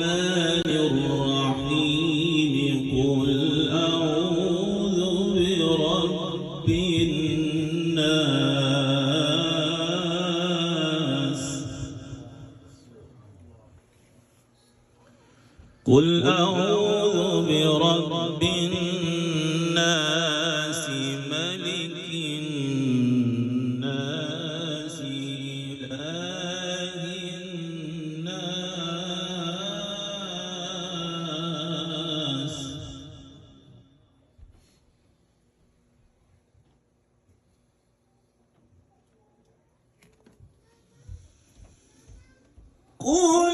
الرحمن الرحيم قل أعوذ برب الناس قل أعوذ برب الناس ملك الناس إله الناس قل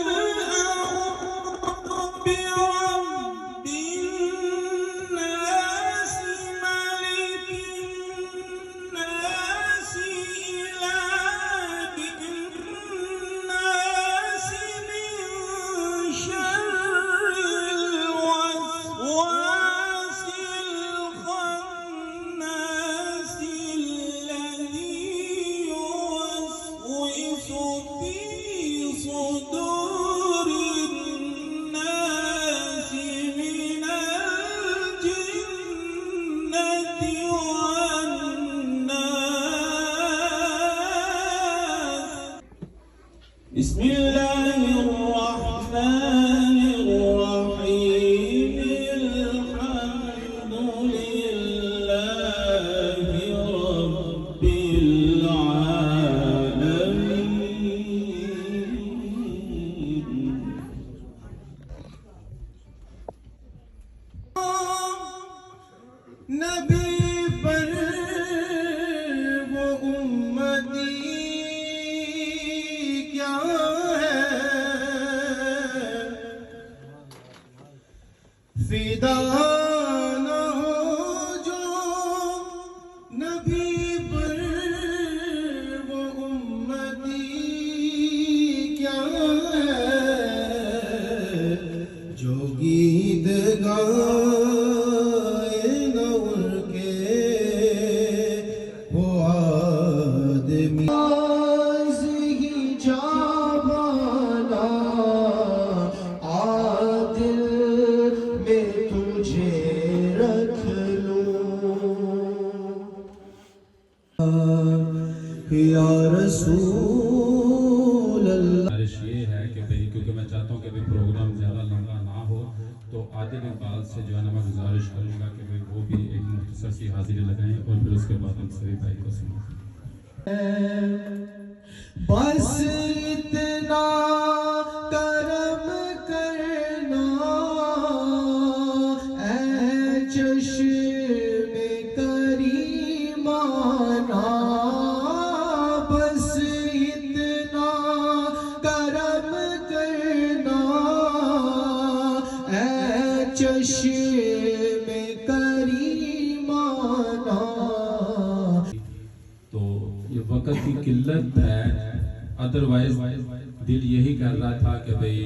بسم الله الرحمن الرحيم الحمد لله رب العالمين نبی پر وہ امتی فدا نہ ہو جو نبی پر وہ امتی کیا ہے جو گیت گائے نہ ان کے وہ آدمی آز ہی جاوانا عادل میں تجھے رکھ لوں یا رسول اللہ. گزارش یہ ہے کہ بھئی کیونکہ میں چاہتا ہوں کہ پروگرام زیادہ لمبا نہ ہو تو عادل اقبال سے جو ہے نا میں گزارش کروں گا کہ وہ بھی ایک مختصر سی حاضری لگائیں اور پھر اس کے بعد ہم سبھی بھائی کو سنیں. بس اتنا کرم کرنا اے چشم کریمانہ بس اتنا کرم کرنا اے چشم کریمانہ. تو یہ وقت کی قلت ہے ادروائز دل یہی کر رہا تھا کہ بھئی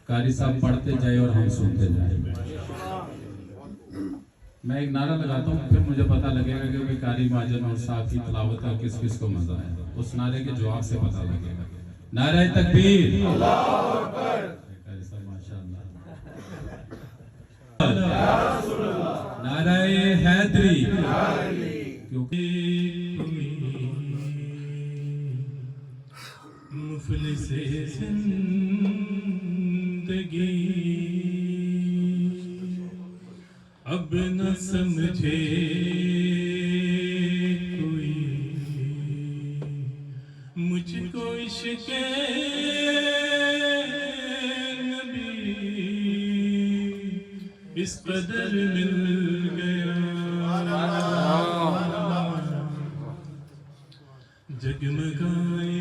قاری صاحب پڑھتے جائے اور ہم سنتے جائیں. میں ایک نعرہ لگاتا ہوں پھر مجھے پتہ لگے گا کہ بھئی قاری ماجن اور صاحب کی تلاوت ہے کس کس کو مزہ ہے. اس نعرے کے جواب سے پتہ لگے گا. نعرہ تکبیر اللہ اکبر. قاری صاحب ماشاءاللہ. نعرہ حیدری کیونکہ مفلس زندگی اب نہ سمجھے کوئی مجھ کو عشق نبی اس قدر مل گیا جگمگائے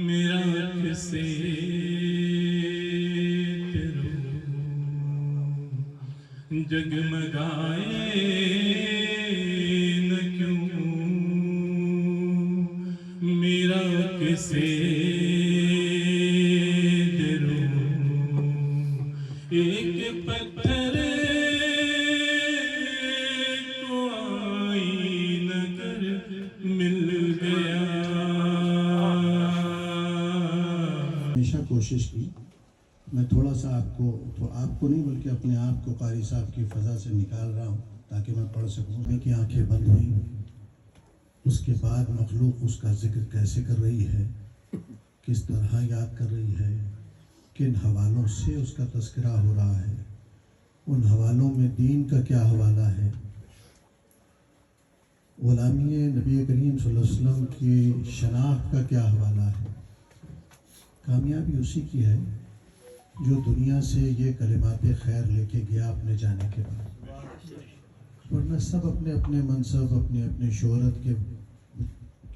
میرا کسے جگمگائے نہ کیوں میرا کسے ایک پتھر کو آئینہ کر مل گیا کوشش کی. میں تھوڑا سا آپ کو نہیں بلکہ اپنے آپ کو قاری صاحب کی فضا سے نکال رہا ہوں تاکہ میں پڑھ سکوں. ان کی آنکھیں بند ہوئیں. اس کے بعد مخلوق اس کا ذکر کیسے کر رہی ہے, کس طرح یاد کر رہی ہے, کن حوالوں سے اس کا تذکرہ ہو رہا ہے, ان حوالوں میں دین کا کیا حوالہ ہے, غلامی نبی کریم صلی اللہ علیہ وسلم کی شناخت کا کیا حوالہ ہے. کامیابی اسی کی ہے جو دنیا سے یہ کلمات خیر لے کے گیا اپنے جانے کے بعد. ورنہ سب اپنے اپنے منصب, اپنے اپنے شہرت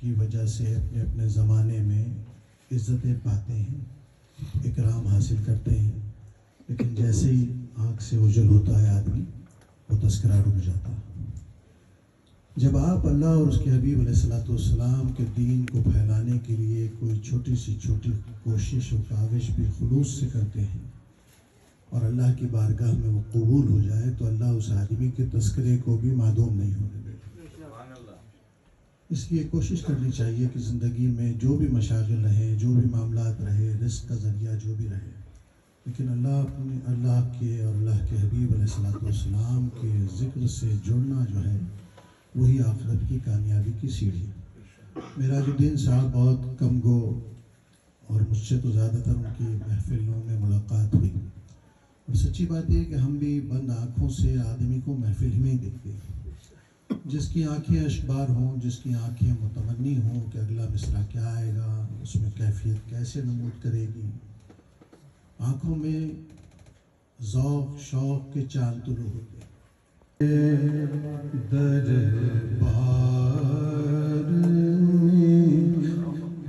کی وجہ سے اپنے اپنے زمانے میں عزتیں پاتے ہیں, اکرام حاصل کرتے ہیں, لیکن جیسے ہی آنکھ سے اوجھل ہوتا ہے آدمی, وہ تذکرہ رک جاتا. جب آپ اللہ اور اس کے حبیب علیہ السلام کے دین کو پھیلانے کے لیے کوئی چھوٹی سی چھوٹی کوشش و کاوش بھی خلوص سے کرتے ہیں اور اللہ کی بارگاہ میں وہ قبول ہو جائے, تو اللہ اس آدمی کے تذکرے کو بھی معدوم نہیں ہونے دیتا. اس لیے کوشش کرنی چاہیے کہ زندگی میں جو بھی مشاغل رہیں, جو بھی معاملات رہے, رزق کا ذریعہ جو بھی رہے, لیکن اللہ کے اور اللہ کے حبیب علیہ السلام کے ذکر سے جڑنا جو ہے وہی آخرت کی کامیابی کی سیڑھی ہے. معراج الدین صاحب بہت کم گو اور مجھ سے تو زیادہ تر ان کی محفلوں میں ملاقات ہوئی, اور سچی بات یہ ہے کہ ہم بھی بند آنکھوں سے آدمی کو محفل میں ہی دیکھتے ہیں. جس کی آنکھیں اشبار ہوں, جس کی آنکھیں متمنی ہوں کہ اگلا مصرع کیا آئے گا, اس میں کیفیت کیسے نمود کرے گی, آنکھوں میں ذوق شوق کے چاند طلوع ہوتے ہیں. دربار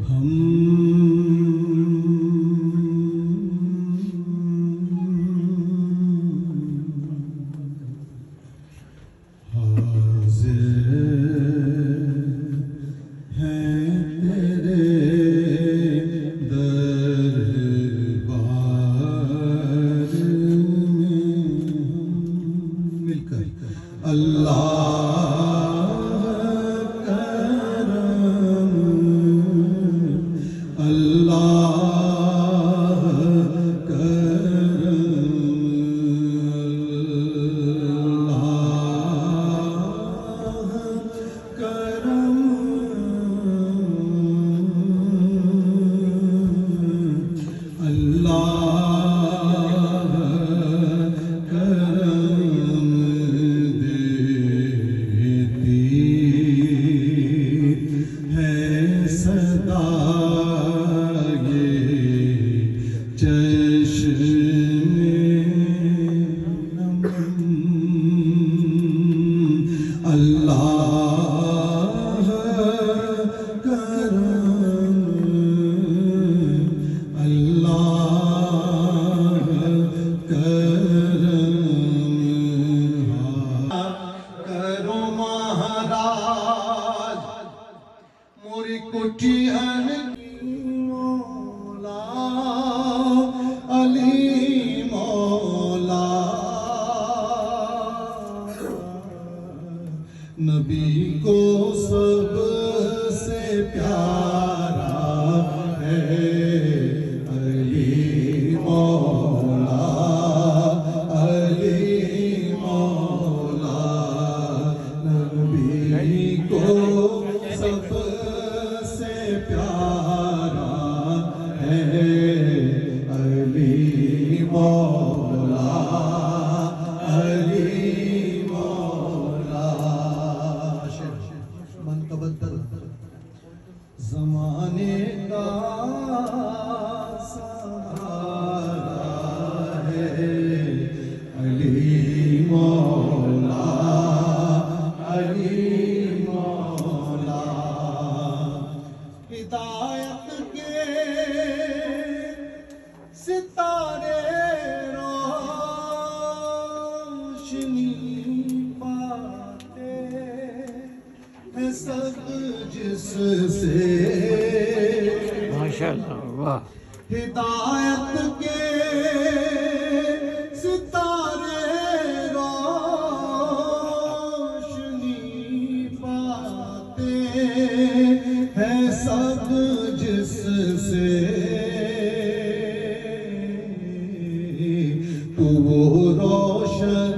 ہم حاضر ہیں تیرے دربار میں مل کر. اللہ کرم, اللہ کرم, اللہ کرم, اللہ نبی کو سب سے پیارا ہے علی مولا, علی مولا. نبی کو سب سے پیارا ہے علی مولا, علی زمانے کا سہارا ہے علی مولا, علی مولا. ہدایت کے ستارے روشنی پاتے ہیں سب جس سے ماشاءاللہ. واہ. ہدایت کے ستارے روشنی پاتے ہیں سب جس سے تو وہ روشن